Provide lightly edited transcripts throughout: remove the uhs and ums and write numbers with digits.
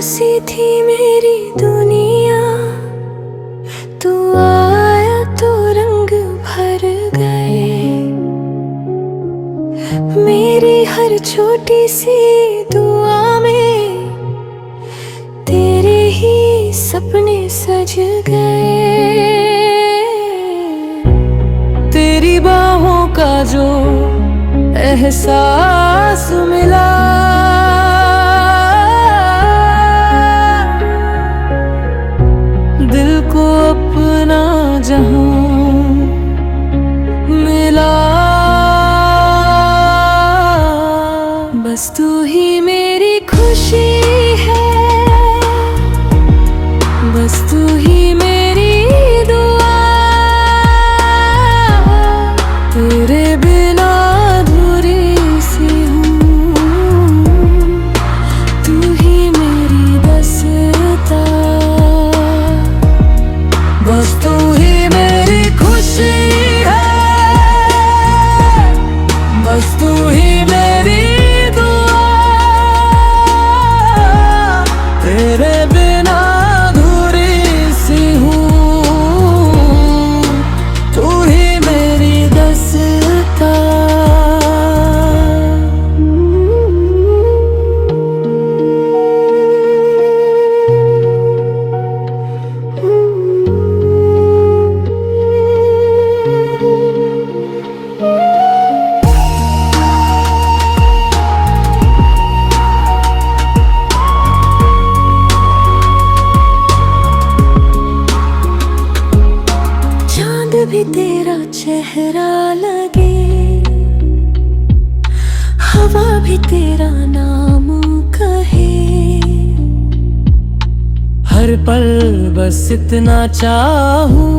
सी थी मेरी दुनिया, तू आया तो रंग भर गए। मेरी हर छोटी सी दुआ में तेरे ही सपने सज गए। तेरी बाहों का जो एहसास मिला, दिल को अपना जहां मिला। बस तू ही मेरी खुशी है, बस तू ही मेरी दुआ। तेरे बिना अधूरी सी हूँ, तू ही मेरी दस्ता। बस तू ही मेरी खुशी है, बस तू ही मेरी दुआ। तेरे बिना अधूरी सी हूँ, तू ही मेरी दस्ता। भी तेरा चेहरा लगे, हवा भी तेरा नाम कहे। हर पल बस इतना चाहूं,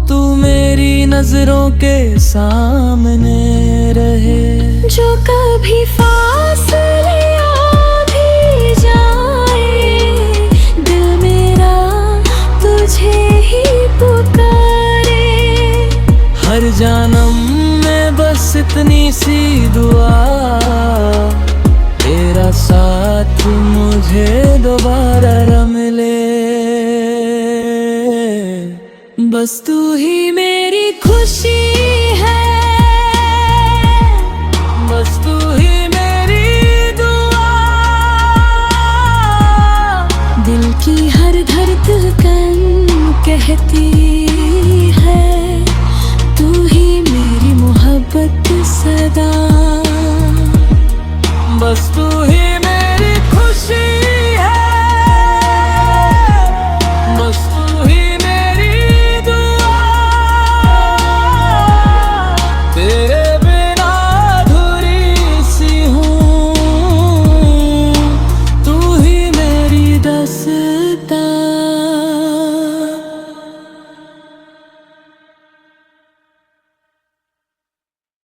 तू मेरी नजरों के सामने रहे। जो कभी फासले आ भी जाए, दिल मेरा तुझे ही पुकारे। हर जन्म में बस इतनी सी दुआ, तेरा साथ मुझे दोबारा न मिले। बस तू ही मेरी खुशी है, बस तू ही मेरी दुआ। दिल की हर धड़कन कहती है, तू ही मेरी मोहब्बत सदा। बस तू